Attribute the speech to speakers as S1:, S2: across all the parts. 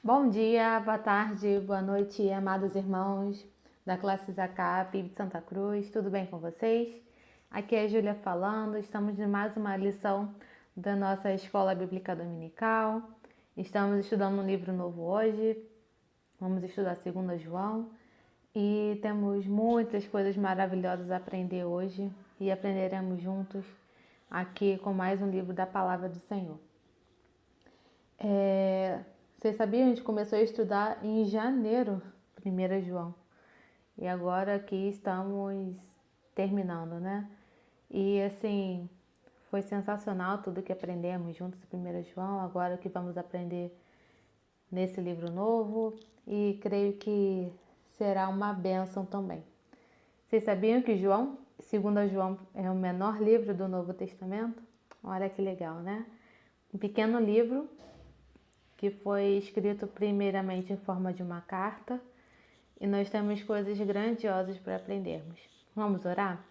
S1: Bom dia, boa tarde, boa noite, amados irmãos da classe Zacap de Santa Cruz, tudo bem com vocês? Aqui é a Júlia falando, estamos em mais uma lição da nossa Escola Bíblica Dominical. Estamos estudando um livro novo hoje, vamos estudar 2 João e temos muitas coisas maravilhosas a aprender hoje e aprenderemos juntos aqui com mais um livro da Palavra do Senhor. Vocês sabiam? A gente começou a estudar em janeiro, 1 João. E agora aqui estamos terminando, né? E assim, foi sensacional tudo que aprendemos juntos em 1 João. Agora que vamos aprender nesse livro novo. E creio que será uma bênção também. Vocês sabiam que 2 João é o menor livro do Novo Testamento? Olha que legal, né? Um pequeno livro que foi escrito primeiramente em forma de uma carta, e nós temos coisas grandiosas para aprendermos. Vamos orar?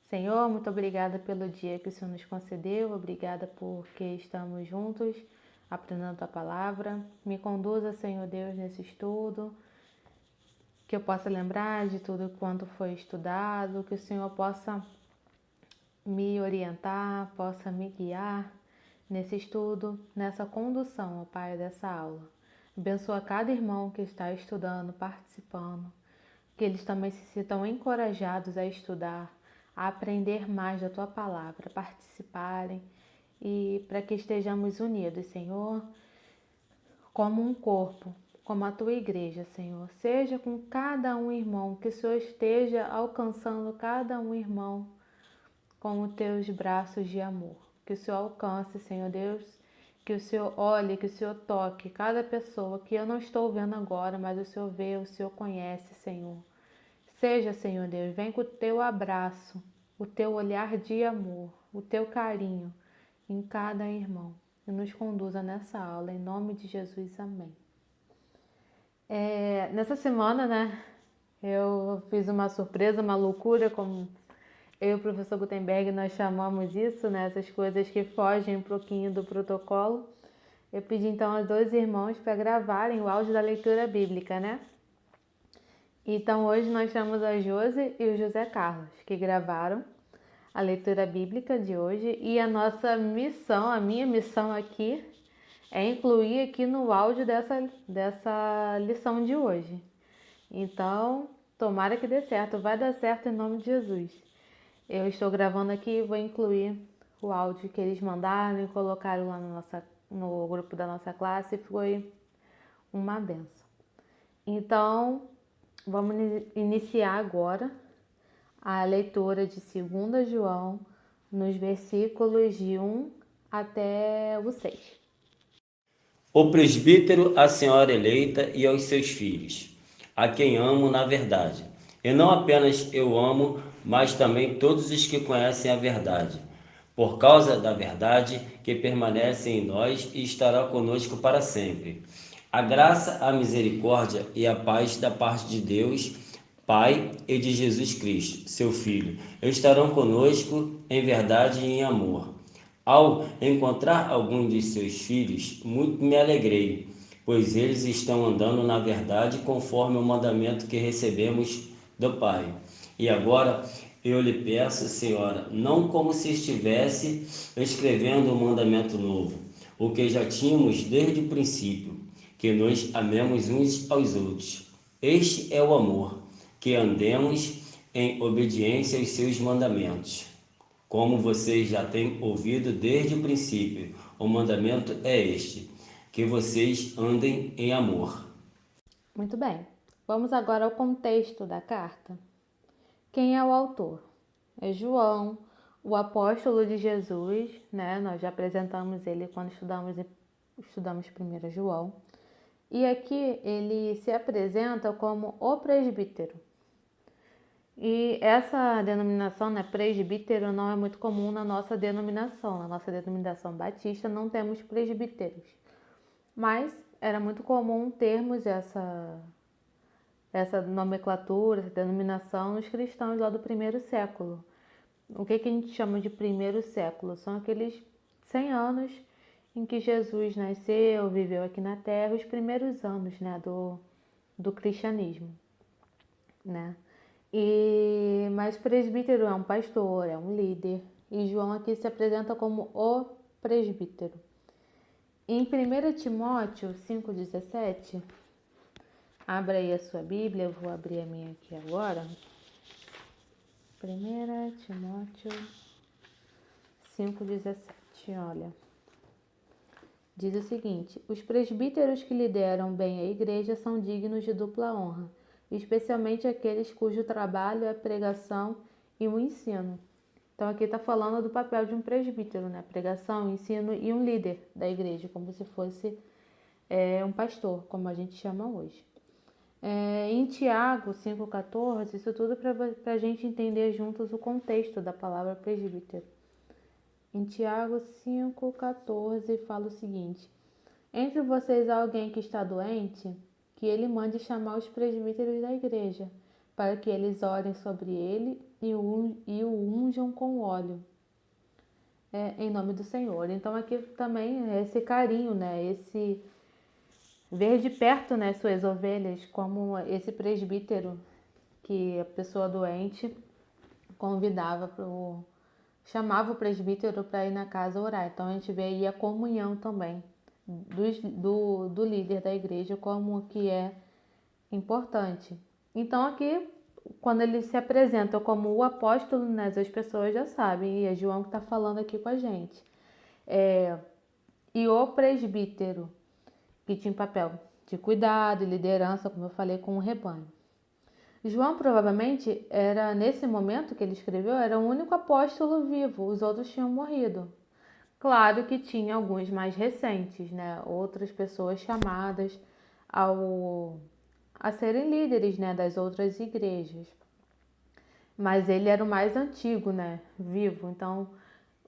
S1: Senhor, muito obrigada pelo dia que o Senhor nos concedeu, obrigada porque estamos juntos aprendendo a Tua Palavra. Me conduza, Senhor Deus, nesse estudo, que eu possa lembrar de tudo quanto foi estudado, que o Senhor possa me orientar, possa me guiar nesse estudo, nessa condução, ó Pai, dessa aula. Abençoa cada irmão que está estudando, participando, que eles também se sintam encorajados a estudar, a aprender mais da Tua Palavra, participarem e para que estejamos unidos, Senhor, como um corpo, como a Tua igreja, Senhor. Seja com cada um irmão, que o Senhor esteja alcançando cada um irmão com os Teus braços de amor. Que o Senhor alcance, Senhor Deus, que o Senhor olhe, que o Senhor toque cada pessoa que eu não estou vendo agora, mas o Senhor vê, o Senhor conhece, Senhor. Seja, Senhor Deus, vem com o Teu abraço, o Teu olhar de amor, o Teu carinho em cada irmão e nos conduza nessa aula, em nome de Jesus, amém. Nessa semana, né, eu fiz uma surpresa, uma loucura, como eu e o professor Gutenberg, nós chamamos isso, né? Essas coisas que fogem um pouquinho do protocolo. Eu pedi então aos 2 irmãos para gravarem o áudio da leitura bíblica, né? Então hoje nós chamamos a Josi e o José Carlos, que gravaram a leitura bíblica de hoje. E a nossa missão, a minha missão aqui, é incluir aqui no áudio dessa lição de hoje. Então, tomara que dê certo, vai dar certo em nome de Jesus. Eu estou gravando aqui e vou incluir o áudio que eles mandaram e colocaram lá no grupo da nossa classe, e foi uma benção. Então, vamos iniciar agora a leitura de 2 João, nos versículos de 1 até o 6.
S2: O presbítero, a senhora eleita e aos seus filhos, a quem amo na verdade. E não apenas eu amo, mas também todos os que conhecem a verdade, por causa da verdade que permanece em nós e estará conosco para sempre. A graça, a misericórdia e a paz da parte de Deus, Pai, e de Jesus Cristo, seu Filho, estarão conosco em verdade e em amor. Ao encontrar algum de seus filhos, muito me alegrei, pois eles estão andando na verdade conforme o mandamento que recebemos do Pai. E agora eu lhe peço, Senhora, não como se estivesse escrevendo um mandamento novo, o que já tínhamos desde o princípio, que nos amemos uns aos outros. Este é o amor, que andemos em obediência aos seus mandamentos. Como vocês já têm ouvido desde o princípio, o mandamento é este, que vocês andem em amor.
S1: Muito bem, vamos agora ao contexto da carta. Quem é o autor? É João, o apóstolo de Jesus, né? Nós já apresentamos ele quando estudamos 1 João. E aqui ele se apresenta como o presbítero. E essa denominação, né, presbítero, não é muito comum na nossa denominação. Na nossa denominação batista não temos presbíteros. Mas era muito comum termos essa nomenclatura, essa denominação nos cristãos lá do primeiro século. O que a gente chama de primeiro século? São aqueles 100 anos em que Jesus nasceu, viveu aqui na Terra, os primeiros anos, né, do cristianismo, né? Mas presbítero é um pastor, é um líder, e João aqui se apresenta como o presbítero. Em 1 Timóteo 5,17, abra aí a sua Bíblia, eu vou abrir a minha aqui agora. 1 Timóteo 5,17, olha. Diz o seguinte: os presbíteros que lideram bem a igreja são dignos de dupla honra, especialmente aqueles cujo trabalho é a pregação e o ensino. Então aqui está falando do papel de um presbítero, né? Pregação, ensino e um líder da igreja, como se fosse um pastor, como a gente chama hoje. Em Tiago 5,14, isso tudo para a gente entender juntos o contexto da palavra presbítero. Em Tiago 5,14 fala o seguinte: entre vocês há alguém que está doente, que ele mande chamar os presbíteros da igreja, para que eles orem sobre ele e o unjam com óleo, em nome do Senhor. Então aqui também é esse carinho, né? Esse ver de perto, né, suas ovelhas, como esse presbítero que a pessoa doente chamava o presbítero para ir na casa orar. Então a gente vê aí a comunhão também do líder da igreja, como que é importante. Então aqui, quando ele se apresenta como o apóstolo, né, as pessoas já sabem, e é João que está falando aqui com a gente. E o presbítero, que tinha papel de cuidado e liderança, como eu falei, com o rebanho. João provavelmente era, nesse momento que ele escreveu, era o único apóstolo vivo, os outros tinham morrido. Claro que tinha alguns mais recentes, né? Outras pessoas chamadas a serem líderes, né, das outras igrejas. Mas ele era o mais antigo, né, vivo. Então,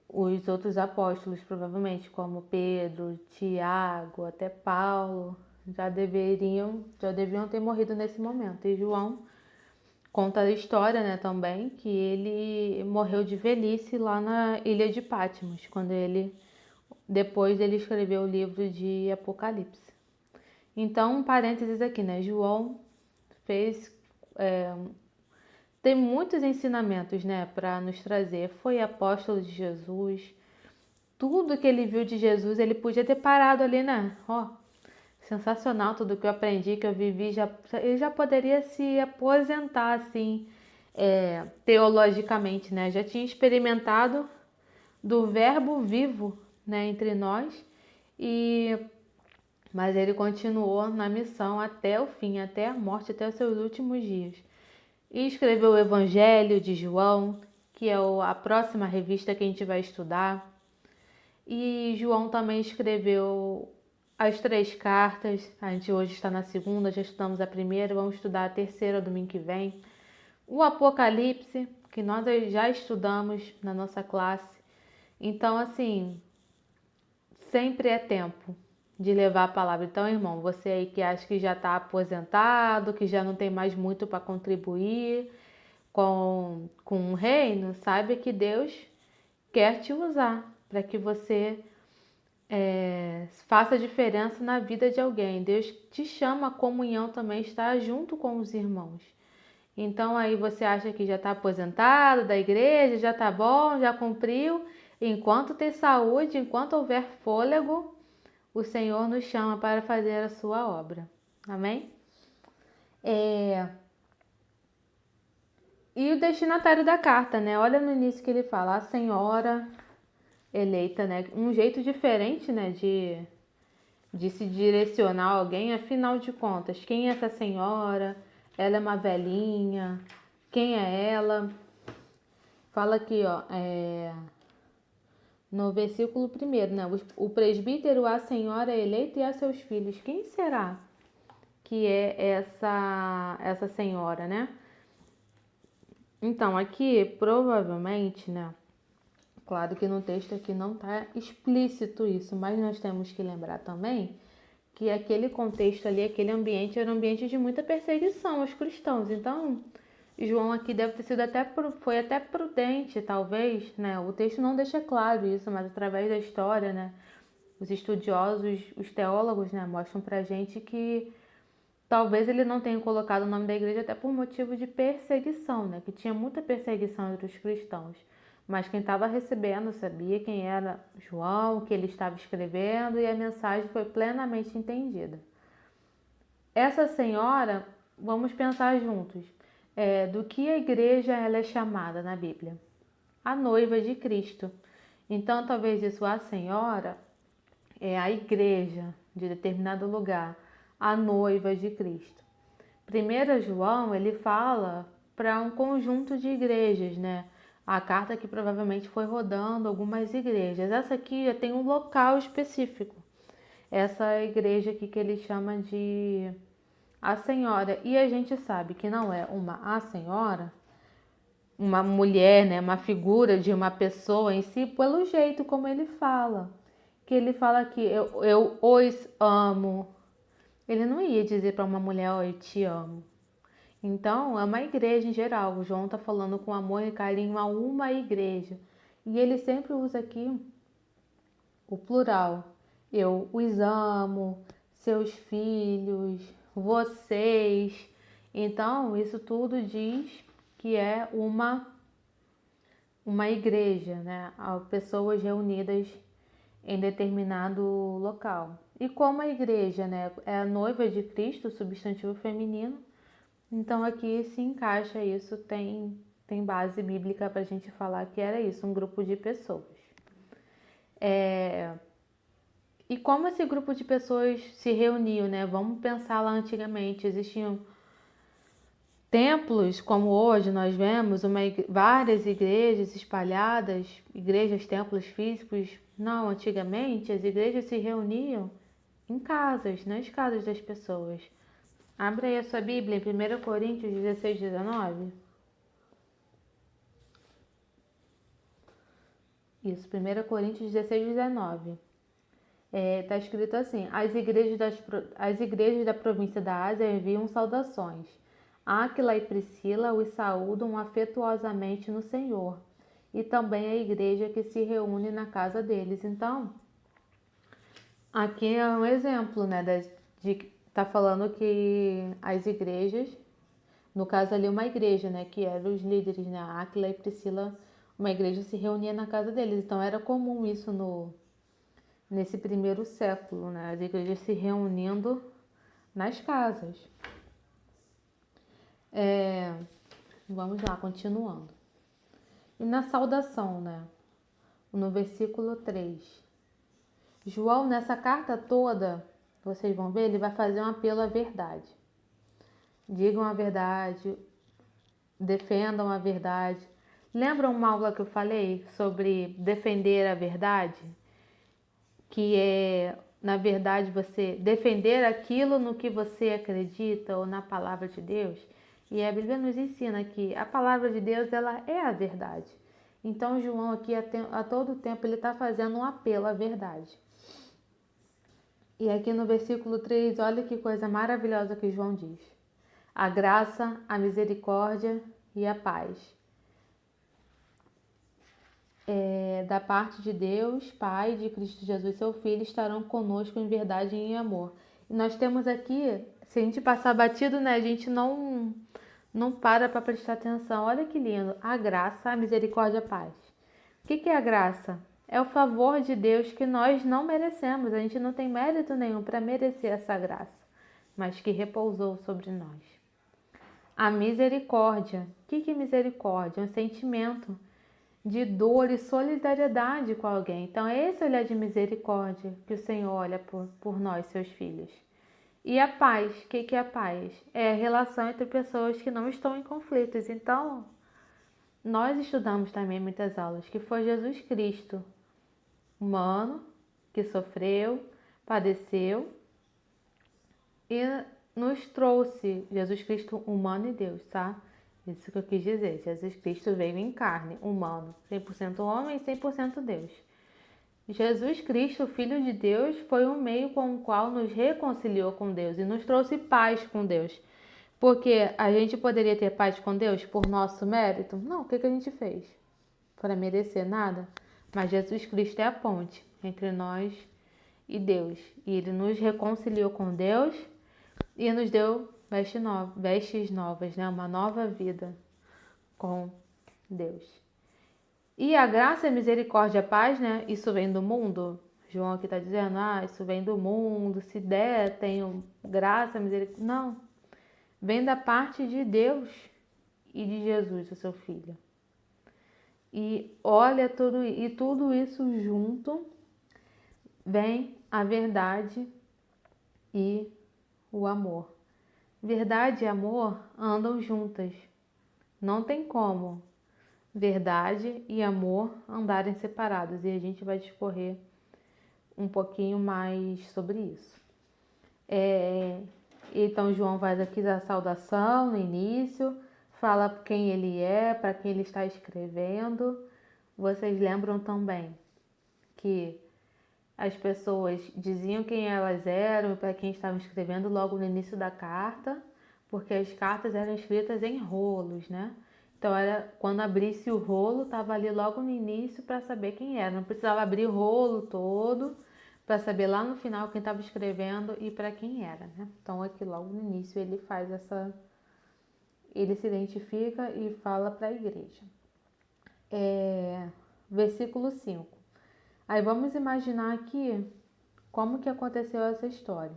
S1: os outros apóstolos, provavelmente, como Pedro, Tiago, até Paulo, já deviam ter morrido nesse momento. E João conta a história, né, também, que ele morreu de velhice lá na ilha de Patmos, depois ele escreveu o livro de Apocalipse. Então, um parênteses aqui, né, João tem muitos ensinamentos, né, para nos trazer. Foi apóstolo de Jesus. Tudo que ele viu de Jesus, ele podia ter parado ali, né? Sensacional tudo que eu aprendi, que eu vivi. Ele já poderia se aposentar, assim, teologicamente, né? Já tinha experimentado do verbo vivo, né, entre nós. Mas ele continuou na missão até o fim, até a morte, até os seus últimos dias. E escreveu o Evangelho de João, que é a próxima revista que a gente vai estudar. E João também escreveu as 3 cartas. A gente hoje está na segunda, já estudamos a primeira, vamos estudar a terceira domingo que vem. O Apocalipse, que nós já estudamos na nossa classe. Então, assim, sempre é tempo de levar a palavra. Então, irmão, você aí que acha que já está aposentado, que já não tem mais muito para contribuir com o reino, saiba que Deus quer te usar para que você faça diferença na vida de alguém. Deus te chama a comunhão também, estar junto com os irmãos. Então aí você acha que já está aposentado da igreja, já está bom, já cumpriu. Enquanto tem saúde, enquanto houver fôlego, o Senhor nos chama para fazer a sua obra. Amém? E o destinatário da carta, né? Olha no início que ele fala, a senhora eleita, né? Um jeito diferente, né, de se direcionar a alguém. Afinal de contas, quem é essa senhora? Ela é uma velhinha? Quem é ela? Fala aqui, ó, no versículo 1, né? O presbítero, a senhora eleita e a seus filhos. Quem será que é essa senhora, né? Então, aqui, provavelmente, né? Claro que no texto aqui não está explícito isso, mas nós temos que lembrar também que aquele contexto ali, aquele ambiente, era um ambiente de muita perseguição aos cristãos. Então, João aqui deve ter sido foi até prudente, talvez, né? O texto não deixa claro isso, mas através da história, né? os estudiosos, os teólogos, né, mostram pra gente que talvez ele não tenha colocado o nome da igreja até por motivo de perseguição, né, que tinha muita perseguição entre os cristãos. Mas quem estava recebendo sabia quem era João, que ele estava escrevendo, e a mensagem foi plenamente entendida. Essa senhora, vamos pensar juntos, do que a igreja ela é chamada na Bíblia? A noiva de Cristo. Então, talvez isso, a senhora é a igreja de determinado lugar, a noiva de Cristo. 1 João, ele fala para um conjunto de igrejas, né? A carta que provavelmente foi rodando algumas igrejas. Essa aqui já tem um local específico. Essa igreja aqui que ele chama de a senhora. E a gente sabe que não é uma a senhora, uma mulher, né? Uma figura de uma pessoa em si, pelo jeito como ele fala. Que ele fala que eu os amo. Ele não ia dizer para uma mulher, oh, eu te amo. Então, é uma igreja em geral. O João está falando com amor e carinho a uma igreja. E ele sempre usa aqui o plural. Eu os amo, seus filhos, vocês. Então, isso tudo diz que é uma igreja, né? Pessoas reunidas em determinado local. E como a igreja, né, é a noiva de Cristo, substantivo feminino, então aqui se encaixa isso, tem base bíblica para a gente falar que era isso, um grupo de pessoas. E como esse grupo de pessoas se reuniu, né? Vamos pensar lá antigamente, existiam templos, como hoje nós vemos, várias igrejas espalhadas, igrejas, templos físicos. Não, antigamente as igrejas se reuniam em casas, nas casas das pessoas. Abre aí a sua Bíblia em 1 Coríntios 16, 19. Isso, 1 Coríntios 16, 19. Está escrito assim: as igrejas da província da Ásia enviam saudações. Áquila e Priscila os saúdam afetuosamente no Senhor. E também a igreja que se reúne na casa deles. Então, aqui é um exemplo, né, tá falando que as igrejas, no caso ali uma igreja, né, que eram os líderes, né, Áquila e Priscila, uma igreja se reunia na casa deles. Então era comum isso nesse primeiro século, né, as igrejas se reunindo nas casas. Vamos lá, continuando. E na saudação, né, no versículo 3. João, nessa carta toda, vocês vão ver, ele vai fazer um apelo à verdade. Digam a verdade, defendam a verdade. Lembram uma aula que eu falei sobre defender a verdade? Que é, na verdade, você defender aquilo no que você acredita ou na palavra de Deus. E a Bíblia nos ensina que a palavra de Deus, ela é a verdade. Então, João aqui, a todo tempo, ele está fazendo um apelo à verdade. E aqui no versículo 3, olha que coisa maravilhosa que João diz. A graça, a misericórdia e a paz. Da parte de Deus, Pai, de Cristo Jesus, seu Filho, estarão conosco em verdade e em amor. E nós temos aqui, se a gente passar batido, né, a gente não para prestar atenção. Olha que lindo. A graça, a misericórdia e a paz. O que é a graça? É o favor de Deus que nós não merecemos. A gente não tem mérito nenhum para merecer essa graça, mas que repousou sobre nós. A misericórdia. O que é misericórdia? É um sentimento de dor e solidariedade com alguém. Então, é esse olhar de misericórdia que o Senhor olha por nós, seus filhos. E a paz. O que é a paz? É a relação entre pessoas que não estão em conflitos. Então, nós estudamos também muitas aulas que foi Jesus Cristo, humano, que sofreu, padeceu e nos trouxe, Jesus Cristo humano e Deus, tá? Isso que eu quis dizer, Jesus Cristo veio em carne, humano, 100% homem e 100% Deus. Jesus Cristo, Filho de Deus, foi um meio com o qual nos reconciliou com Deus e nos trouxe paz com Deus. Porque a gente poderia ter paz com Deus por nosso mérito? Não, o que a gente fez? Para merecer nada? Mas Jesus Cristo é a ponte entre nós e Deus. E ele nos reconciliou com Deus e nos deu vestes novas, né? Uma nova vida com Deus. E a graça, a misericórdia e a paz, né? Isso vem do mundo. João aqui está dizendo, isso vem do mundo. Se der, tenho graça, misericórdia. Não. Vem da parte de Deus e de Jesus, o seu Filho. E olha tudo isso junto vem a verdade e o amor. Verdade e amor andam juntas. Não tem como verdade e amor andarem separados. E a gente vai discorrer um pouquinho mais sobre isso. Então João faz aqui a saudação no início, fala quem ele é, para quem ele está escrevendo. Vocês lembram também que as pessoas diziam quem elas eram e para quem estavam escrevendo logo no início da carta, porque as cartas eram escritas em rolos, né? Então era quando abrisse o rolo, estava ali logo no início para saber quem era. Não precisava abrir o rolo todo para saber lá no final quem estava escrevendo e para quem era, né? Então aqui logo no início ele faz ele se identifica e fala para a igreja. Versículo 5. Aí vamos imaginar aqui como que aconteceu essa história.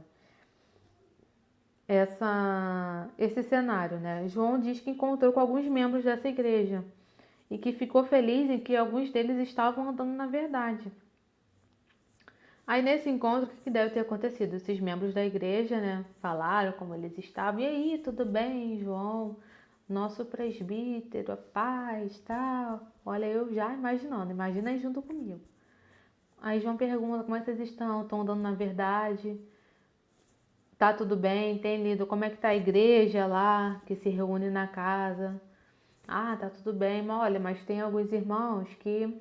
S1: Esse cenário, né? João diz que encontrou com alguns membros dessa igreja e que ficou feliz em que alguns deles estavam andando na verdade. Aí nesse encontro, o que deve ter acontecido? Esses membros da igreja, né, falaram como eles estavam. E aí, tudo bem, João? Nosso presbítero, a paz, tal. Olha, eu já imaginando, imagina aí junto comigo. Aí João pergunta como é que vocês estão? Estão andando na verdade? Tá tudo bem? Tem lido? Como é que tá a igreja lá, que se reúne na casa? Tá tudo bem, mas olha, mas tem alguns irmãos que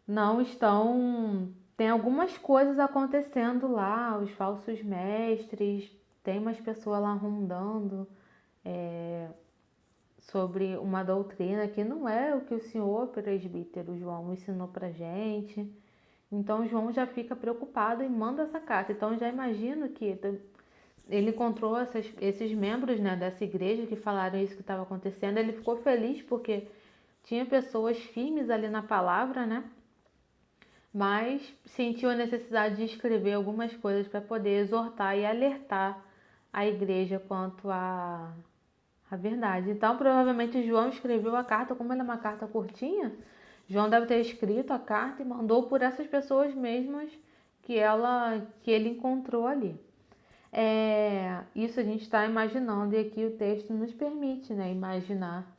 S1: não estão... Tem algumas coisas acontecendo lá, os falsos mestres, tem umas pessoas lá rondando sobre uma doutrina que não é o que o senhor presbítero João ensinou pra gente. Então João já fica preocupado e manda essa carta. Então já imagino que ele encontrou esses membros, né, dessa igreja que falaram isso que estava acontecendo. Ele ficou feliz porque tinha pessoas firmes ali na palavra, né? Mas sentiu a necessidade de escrever algumas coisas para poder exortar e alertar a igreja quanto à verdade. Então, provavelmente João escreveu a carta, como ela é uma carta curtinha, João deve ter escrito a carta e mandou por essas pessoas mesmas que ele encontrou ali. Isso a gente está imaginando e aqui o texto nos permite, né, imaginar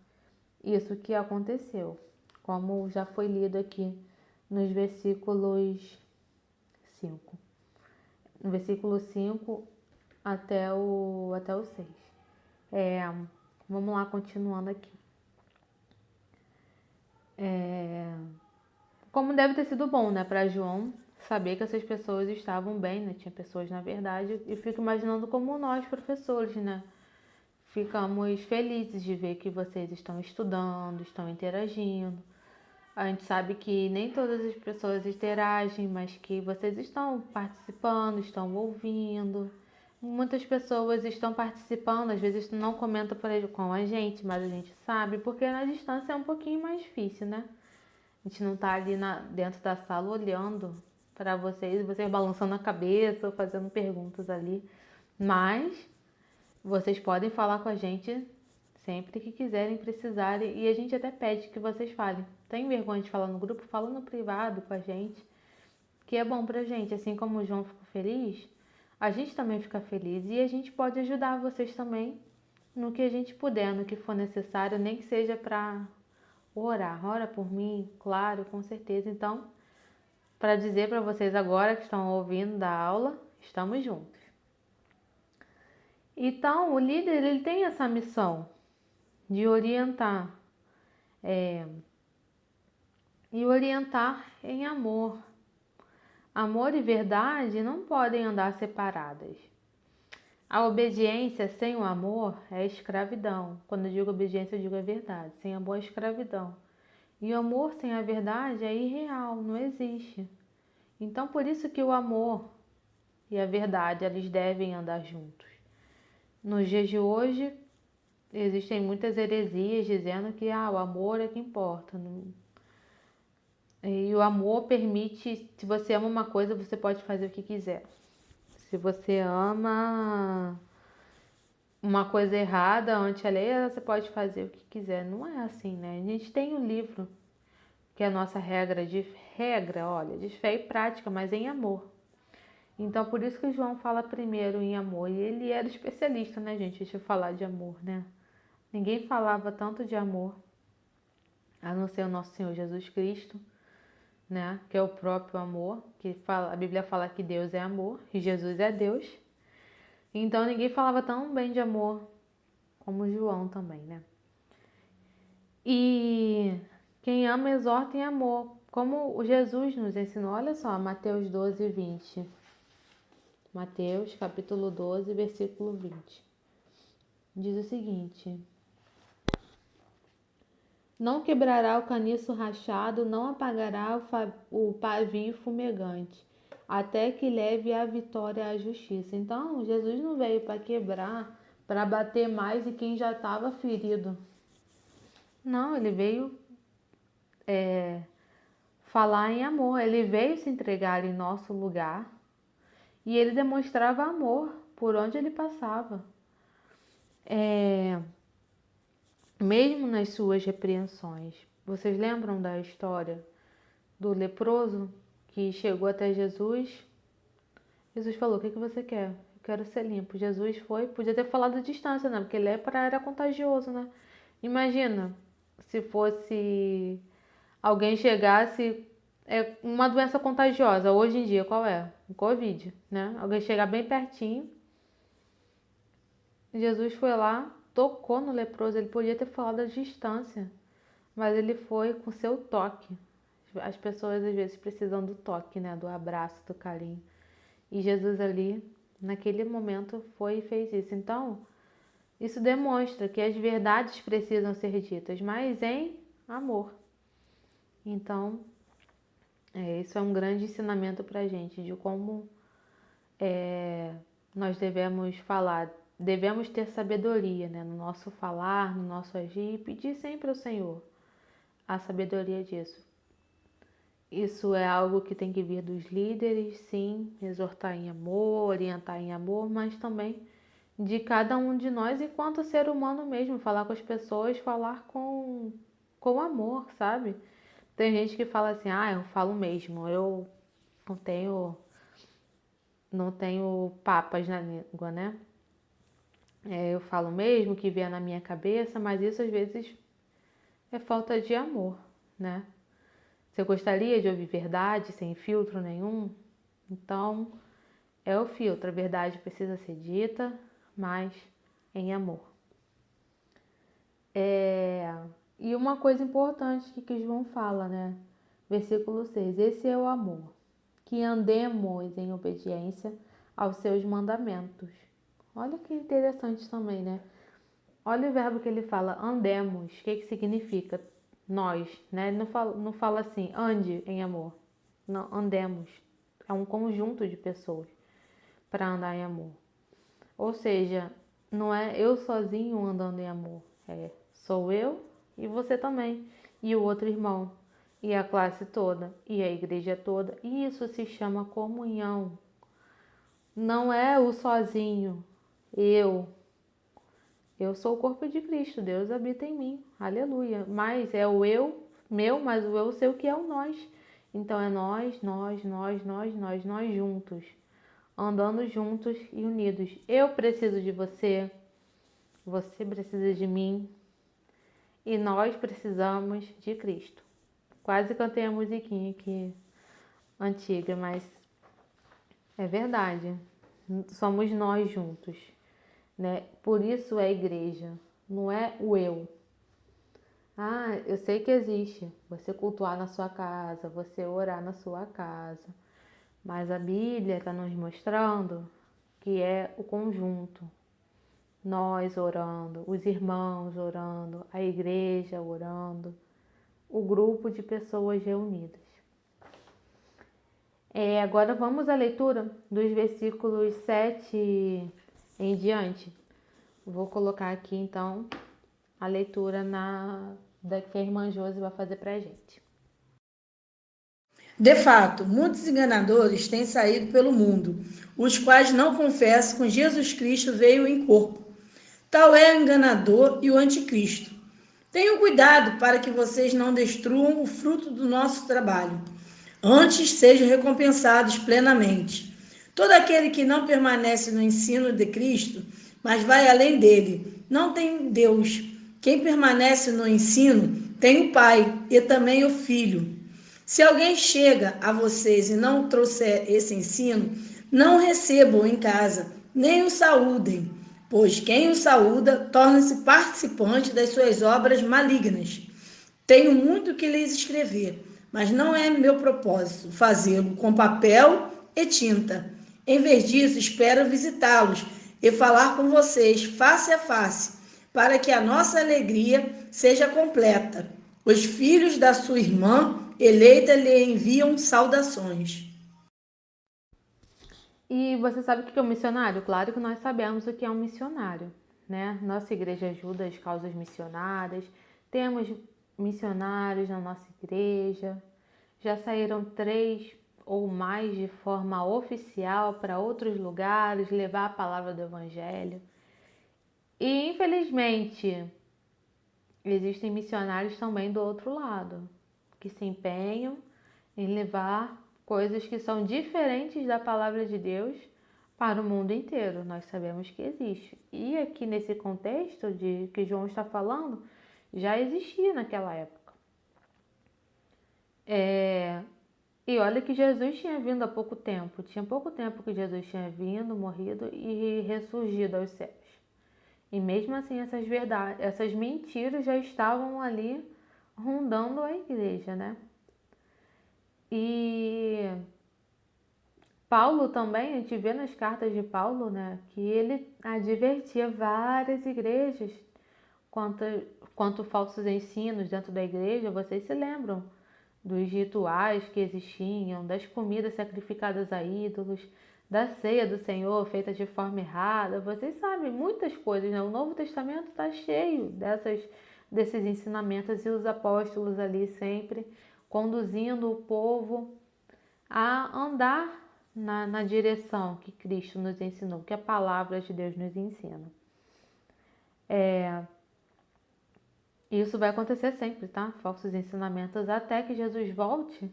S1: isso que aconteceu, como já foi lido aqui nos versículos 5. No versículo 5 até o 6. Vamos lá, continuando aqui. Como deve ter sido bom, né, para João saber que essas pessoas estavam bem, né? Tinha pessoas na verdade, e fico imaginando como nós, professores, né? Ficamos felizes de ver que vocês estão estudando, estão interagindo. A gente sabe que nem todas as pessoas interagem, mas que vocês estão participando, estão ouvindo. Muitas pessoas estão participando, às vezes não comentam com a gente, mas a gente sabe, porque na distância é um pouquinho mais difícil, né? A gente não tá ali dentro da sala olhando para vocês balançando a cabeça ou fazendo perguntas ali. Mas vocês podem falar com a gente sempre que quiserem, precisarem, e a gente até pede que vocês falem. Tem vergonha de falar no grupo? Fala no privado com a gente, que é bom pra gente. Assim como o João ficou feliz, a gente também fica feliz e a gente pode ajudar vocês também no que a gente puder, no que for necessário, nem que seja para orar. Ora por mim, claro, com certeza. Então, para dizer para vocês agora que estão ouvindo da aula, estamos juntos. Então, o líder ele tem essa missão de orientar e orientar em amor. Amor e verdade não podem andar separadas. A obediência sem o amor é escravidão. Quando eu digo obediência, eu digo a verdade. Sem amor é escravidão. E o amor sem a verdade é irreal, não existe. Então, por isso que o amor e a verdade, eles devem andar juntos. Nos dias de hoje, existem muitas heresias dizendo que o amor é que importa. E o amor permite, se você ama uma coisa, você pode fazer o que quiser. Se você ama uma coisa errada, anti-alheia, você pode fazer o que quiser. Não é assim, né? A gente tem um livro, que é a nossa olha, de fé e prática, mas em amor. Então, por isso que o João fala primeiro em amor. E ele era especialista, né, gente, de falar de amor, né? Ninguém falava tanto de amor, a não ser o nosso Senhor Jesus Cristo, né? Que é o próprio amor, que fala, a Bíblia fala que Deus é amor e Jesus é Deus. Então, ninguém falava tão bem de amor como João também, né? E quem ama exorta em amor, como o Jesus nos ensinou. Olha só, Mateus 12, 20. Mateus capítulo 12, versículo 20. Diz o seguinte: não quebrará o caniço rachado, não apagará o pavio fumegante, até que leve a vitória à justiça. Então, Jesus não veio para quebrar, para bater mais em quem já estava ferido. Não, ele veio falar em amor. Ele veio se entregar em nosso lugar e ele demonstrava amor por onde ele passava. Mesmo nas suas repreensões. Vocês lembram da história do leproso que chegou até Jesus? Jesus falou: o que você quer? Eu quero ser limpo. Jesus foi, podia ter falado a distância, né? Porque lepra era contagioso, né? Imagina se fosse alguém chegasse, uma doença contagiosa, hoje em dia, qual é? O Covid, né? Alguém chegar bem pertinho. Jesus foi lá, tocou no leproso, ele podia ter falado a distância, mas ele foi com seu toque. As pessoas às vezes precisam do toque, né? Do abraço, do carinho. E Jesus ali, naquele momento, foi e fez isso. Então, isso demonstra que as verdades precisam ser ditas, mas em amor. Então, isso é um grande ensinamento para a gente de como nós devemos falar. Devemos ter sabedoria, né? No nosso falar, no nosso agir, e pedir sempre ao Senhor a sabedoria disso. Isso é algo que tem que vir dos líderes, sim, exortar em amor, orientar em amor, mas também de cada um de nós enquanto ser humano mesmo, falar com as pessoas, falar com amor, sabe? Tem gente que fala assim: eu falo mesmo, eu não tenho, não tenho papas na língua, né? Eu falo mesmo o que vier na minha cabeça, mas isso às vezes é falta de amor, né? Você gostaria de ouvir verdade sem filtro nenhum? Então, é o filtro. A verdade precisa ser dita, mas em amor. E uma coisa importante que João fala, né? Versículo 6. Esse é o amor, que andemos em obediência aos seus mandamentos. Olha que interessante também, né? Olha o verbo que ele fala, andemos. O que significa? Nós, né? Ele não fala assim, ande em amor. Não, andemos. É um conjunto de pessoas para andar em amor. Ou seja, não é eu sozinho andando em amor. Sou eu e você também. E o outro irmão. E a classe toda. E a igreja toda. E isso se chama comunhão. Não é o sozinho. Eu sou o corpo de Cristo, Deus habita em mim, aleluia. Mas é o eu meu, mas o eu seu que é o nós. Então é nós juntos, andando juntos e unidos. Eu preciso de você, você precisa de mim e nós precisamos de Cristo. Quase cantei a musiquinha aqui antiga, mas é verdade. Somos nós juntos, né? Por isso é igreja, não é o eu. Eu sei que existe você cultuar na sua casa, você orar na sua casa, mas a Bíblia está nos mostrando que é o conjunto. Nós orando, os irmãos orando, a igreja orando, o grupo de pessoas reunidas. Agora vamos à leitura dos versículos 7 em diante. Vou colocar aqui então a leitura da que a irmã Josi vai fazer para a gente.
S3: De fato, muitos enganadores têm saído pelo mundo, os quais não confessam que Jesus Cristo veio em corpo. Tal é o enganador e o anticristo. Tenham cuidado para que vocês não destruam o fruto do nosso trabalho. Antes sejam recompensados plenamente. Todo aquele que não permanece no ensino de Cristo, mas vai além dele, não tem Deus. Quem permanece no ensino tem o Pai e também o Filho. Se alguém chega a vocês e não trouxer esse ensino, não recebam em casa, nem o saúdem, pois quem o saúda torna-se participante das suas obras malignas. Tenho muito que lhes escrever, mas não é meu propósito fazê-lo com papel e tinta. Em vez disso, espero visitá-los e falar com vocês face a face, para que a nossa alegria seja completa. Os filhos da sua irmã eleita lhe enviam saudações.
S1: E você sabe o que é um missionário? Claro que nós sabemos o que é um missionário, né? Nossa igreja ajuda as causas missionárias, temos missionários na nossa igreja, já saíram 3 ou mais de forma oficial para outros lugares, levar a palavra do evangelho. E infelizmente existem missionários também do outro lado, que se empenham em levar coisas que são diferentes da palavra de Deus para o mundo inteiro. Nós sabemos que existe. E aqui nesse contexto de que João está falando, já existia naquela época. E olha que Jesus tinha vindo há pouco tempo. Tinha pouco tempo que Jesus tinha vindo, morrido e ressurgido aos céus. E mesmo assim essas verdades, essas mentiras já estavam ali rondando a igreja, né? E Paulo também, a gente vê nas cartas de Paulo, né, que ele advertia várias igrejas quanto falsos ensinos dentro da igreja. Vocês se lembram dos rituais que existiam, das comidas sacrificadas a ídolos, da ceia do Senhor feita de forma errada. Vocês sabem muitas coisas, né? O Novo Testamento está cheio desses ensinamentos, e os apóstolos ali sempre conduzindo o povo a andar na direção que Cristo nos ensinou, que a palavra de Deus nos ensina. Isso vai acontecer sempre, tá? Falsos ensinamentos, até que Jesus volte.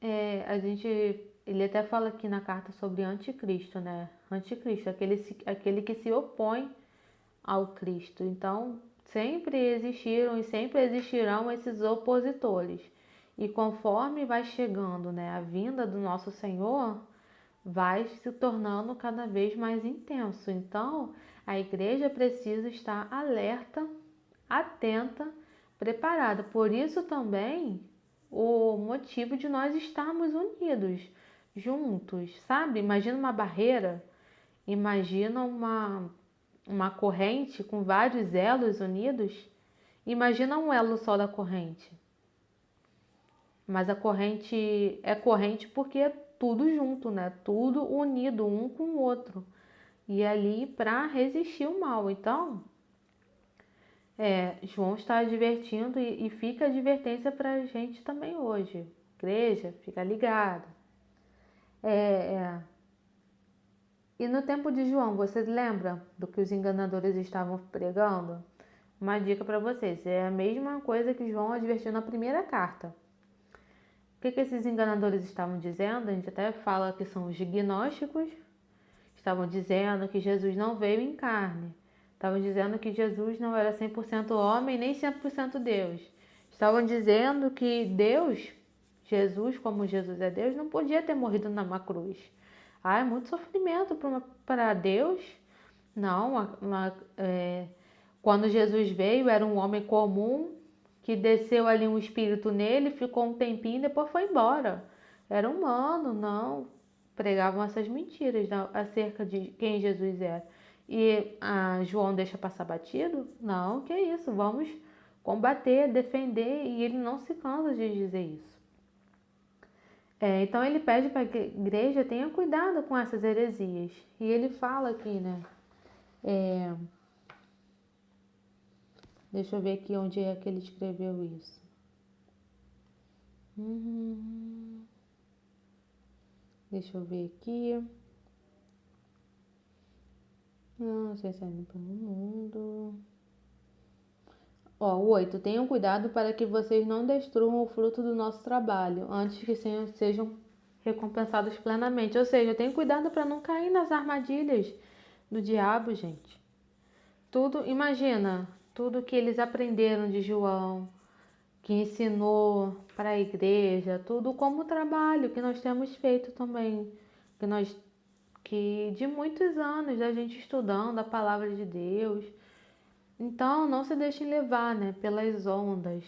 S1: Ele até fala aqui na carta sobre anticristo, né? Anticristo, aquele que se opõe ao Cristo. Então, sempre existiram e sempre existirão esses opositores. E conforme vai chegando, né, a vinda do nosso Senhor, vai se tornando cada vez mais intenso. Então, a igreja precisa estar alerta, atenta, preparada. Por isso também o motivo de nós estarmos unidos, juntos, sabe? Imagina uma barreira, imagina uma corrente com vários elos unidos. Imagina um elo só da corrente. Mas a corrente é corrente porque é tudo junto, né? Tudo unido um com o outro. E ali para resistir o mal. Então, João está advertindo e fica a advertência para a gente também hoje. Igreja, fica ligada. E no tempo de João, vocês lembram do que os enganadores estavam pregando? Uma dica para vocês, é a mesma coisa que João advertiu na primeira carta. O que esses enganadores estavam dizendo? A gente até fala que são os gnósticos. Estavam dizendo que Jesus não veio em carne. Estavam dizendo que Jesus não era 100% homem nem 100% Deus. Estavam dizendo que Deus, Jesus, como Jesus é Deus, não podia ter morrido numa cruz. É muito sofrimento para Deus. Não, quando Jesus veio, era um homem comum, que desceu ali um espírito nele, ficou um tempinho e depois foi embora. Era humano, não. Pregavam essas mentiras acerca de quem Jesus era. E João deixa passar batido? Não, que é isso. Vamos combater, defender, e ele não se cansa de dizer isso. Então ele pede para que a igreja tenha cuidado com essas heresias. E ele fala aqui, né? Deixa eu ver aqui onde é que ele escreveu isso. Deixa eu ver aqui. Não sei se é pelo mundo. O 8. Tenham cuidado para que vocês não destruam o fruto do nosso trabalho, antes que sejam recompensados plenamente. Ou seja, tenham cuidado para não cair nas armadilhas do diabo, gente. Imagina, tudo que eles aprenderam de João, que ensinou para a igreja, tudo como trabalho que nós temos feito também, que de muitos anos a gente estudando a palavra de Deus. Então, não se deixem levar, né, pelas ondas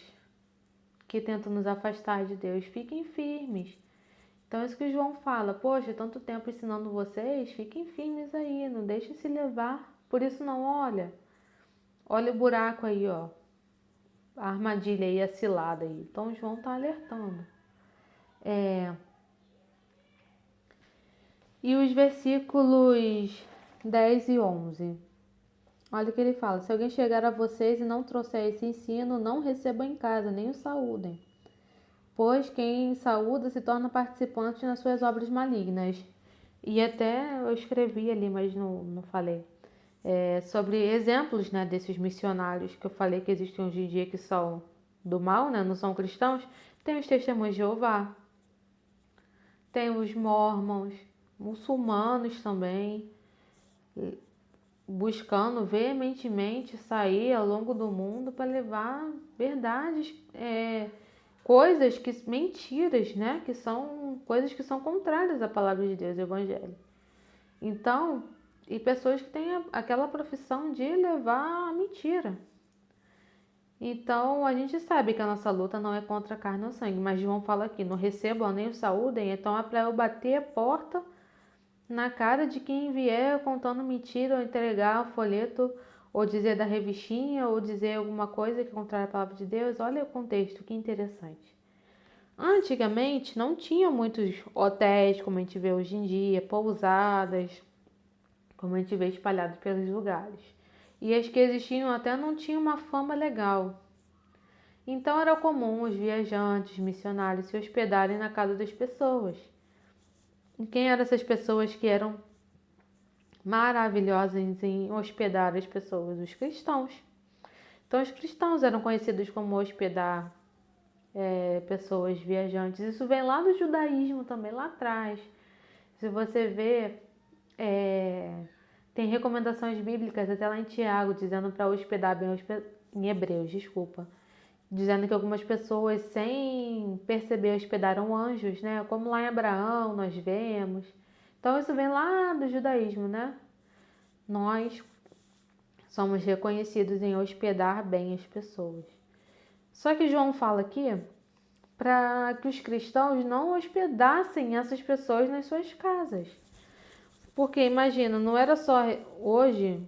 S1: que tentam nos afastar de Deus. Fiquem firmes. Então, é isso que João fala. Poxa, tanto tempo ensinando vocês, fiquem firmes aí, não deixem se levar. Por isso não olha o buraco aí, ó. A armadilha aí, a cilada aí. Então, João está alertando. E os versículos 10 e 11. Olha o que ele fala. Se alguém chegar a vocês e não trouxer esse ensino, não recebam em casa, nem o saúdem. Pois quem saúda se torna participante nas suas obras malignas. E até eu escrevi ali, mas não falei. Sobre exemplos, né, desses missionários que eu falei que existem hoje em dia que são do mal, né, não são cristãos. Tem os testemunhos de Jeová. Tem os mormons, muçulmanos também, buscando veementemente sair ao longo do mundo para levar verdades, mentiras, né? Que são coisas que são contrárias à palavra de Deus, o Evangelho. Então, e pessoas que têm aquela profissão de levar a mentira. Então, a gente sabe que a nossa luta não é contra a carne ou sangue, mas João fala aqui, não recebam nem o saúdem, então é para eu bater a porta na cara de quem vier contando mentira, ou entregar o folheto, ou dizer da revistinha, ou dizer alguma coisa que é contrária à palavra de Deus. Olha o contexto, que interessante. Antigamente não tinha muitos hotéis, como a gente vê hoje em dia, pousadas, como a gente vê espalhados pelos lugares. E as que existiam até não tinham uma fama legal. Então era comum os viajantes, missionários se hospedarem na casa das pessoas. E quem eram essas pessoas que eram maravilhosas em hospedar as pessoas? Os cristãos. Então os cristãos eram conhecidos como hospedar pessoas viajantes. Isso vem lá do judaísmo também, lá atrás. Se você vê, tem recomendações bíblicas até lá em Tiago, dizendo para hospedar bem em Hebreus, desculpa. Dizendo que algumas pessoas, sem perceber, hospedaram anjos, né? Como lá em Abraão nós vemos. Então isso vem lá do judaísmo, né? Nós somos reconhecidos em hospedar bem as pessoas. Só que João fala aqui para que os cristãos não hospedassem essas pessoas nas suas casas. Porque imagina, não era só hoje,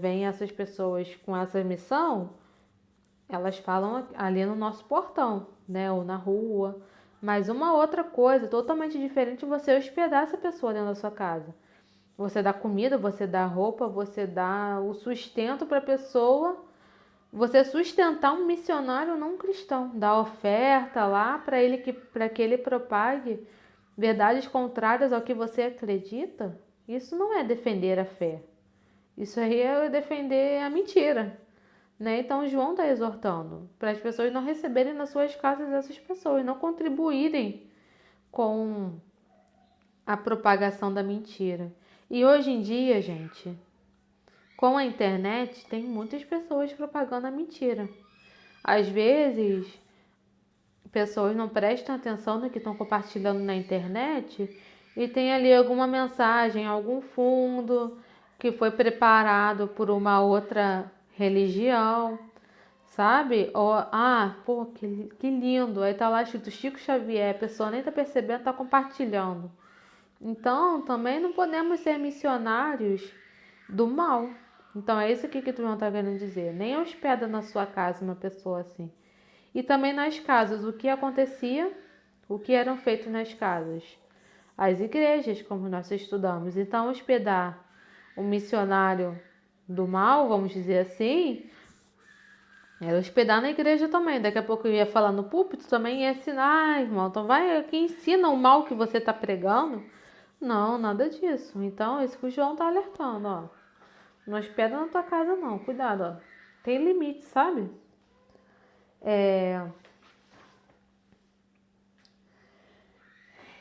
S1: vem essas pessoas com essa missão, elas falam ali no nosso portão, né, ou na rua. Mas uma outra coisa totalmente diferente é você hospedar essa pessoa dentro da sua casa. Você dá comida, você dá roupa, você dá o sustento para a pessoa. Você sustentar um missionário não cristão, dar oferta lá para que ele propague verdades contrárias ao que você acredita. Isso não é defender a fé. Isso aí é defender a mentira. Né? Então João está exortando para as pessoas não receberem nas suas casas essas pessoas, não contribuírem com a propagação da mentira. E hoje em dia, gente, com a internet, tem muitas pessoas propagando a mentira. Às vezes, pessoas não prestam atenção no que estão compartilhando na internet e tem ali alguma mensagem, algum fundo que foi preparado por uma outra religião, sabe? Ou, que lindo. Aí tá lá escrito Chico Xavier, a pessoa nem tá percebendo, tá compartilhando. Então, também não podemos ser missionários do mal. Então, é isso aqui que tu não tá querendo dizer. Nem hospeda na sua casa uma pessoa assim. E também nas casas, o que acontecia? O que eram feitos nas casas? As igrejas, como nós estudamos. Então, hospedar um missionário do mal, vamos dizer assim, era hospedar na igreja também. Daqui a pouco eu ia falar no púlpito, também ia ensinar, irmão. Então vai aqui ensina o mal que você está pregando. Não, nada disso. Então, é isso que o João está alertando, ó. Não hospeda na tua casa, não. Cuidado, ó. Tem limite, sabe?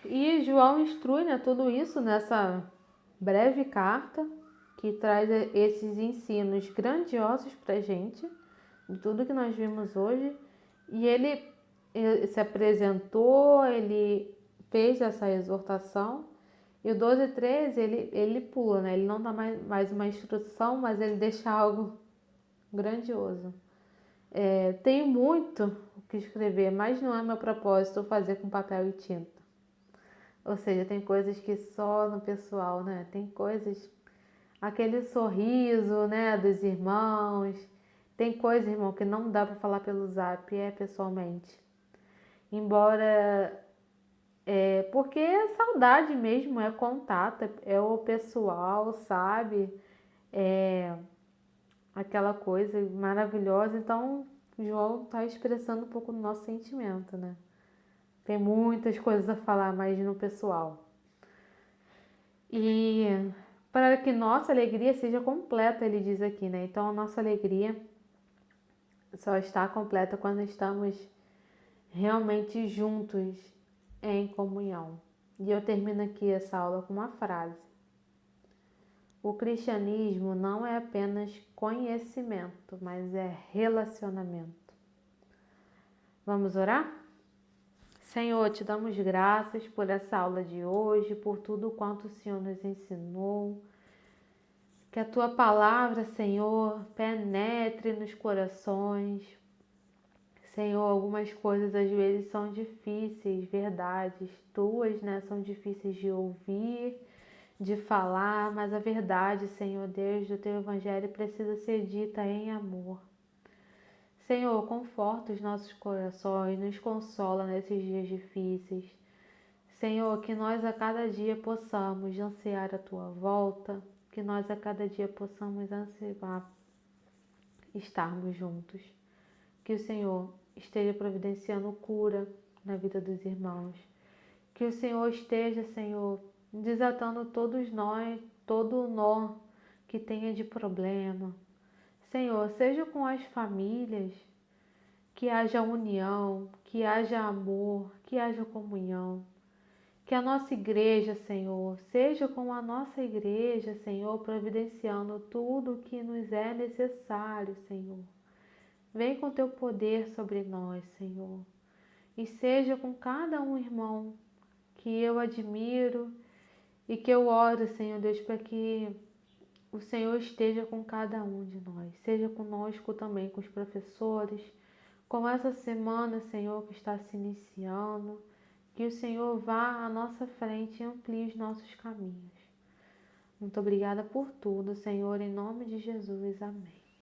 S1: E João instrui, né, tudo isso nessa breve carta que traz esses ensinos grandiosos pra gente, de tudo que nós vimos hoje. E ele se apresentou, ele fez essa exortação. E o 12:13 ele pula, né? Ele não dá mais uma instrução, mas ele deixa algo grandioso. Tenho muito o que escrever, mas não é meu propósito fazer com papel e tinta. Ou seja, tem coisas que só no pessoal, né? Tem coisas, aquele sorriso, né, dos irmãos. Tem coisas, irmão, que não dá para falar pelo zap, é pessoalmente. Embora, porque é saudade mesmo, é contato, é o pessoal, sabe? É aquela coisa maravilhosa. Então, João está expressando um pouco do nosso sentimento, né? Tem muitas coisas a falar, mas no pessoal. E para que nossa alegria seja completa, ele diz aqui, né? Então, a nossa alegria só está completa quando estamos realmente juntos em comunhão. E eu termino aqui essa aula com uma frase. O cristianismo não é apenas conhecimento, mas é relacionamento. Vamos orar? Senhor, te damos graças por essa aula de hoje, por tudo quanto o Senhor nos ensinou. Que a Tua palavra, Senhor, penetre nos corações. Senhor, algumas coisas às vezes são difíceis, verdades Tuas, né? São difíceis de ouvir, de falar, mas a verdade, Senhor Deus, do Teu Evangelho precisa ser dita em amor. Senhor, conforta os nossos corações, nos consola nesses dias difíceis. Senhor, que nós a cada dia possamos ansiar a Tua volta, que nós a cada dia possamos ansiar estarmos juntos. Que o Senhor esteja providenciando cura na vida dos irmãos. Que o Senhor esteja, Senhor, desatando todos nós, todo o nó que tenha de problema. Senhor, seja com as famílias, que haja união, que haja amor, que haja comunhão. Que a nossa igreja, Senhor, seja como a nossa igreja, Senhor, providenciando tudo o que nos é necessário, Senhor. Vem com teu poder sobre nós, Senhor. E seja com cada um irmão que eu admiro e que eu oro, Senhor Deus, para que o Senhor esteja com cada um de nós. Seja conosco também, com os professores, com essa semana, Senhor, que está se iniciando. Que o Senhor vá à nossa frente e amplie os nossos caminhos. Muito obrigada por tudo, Senhor, em nome de Jesus. Amém.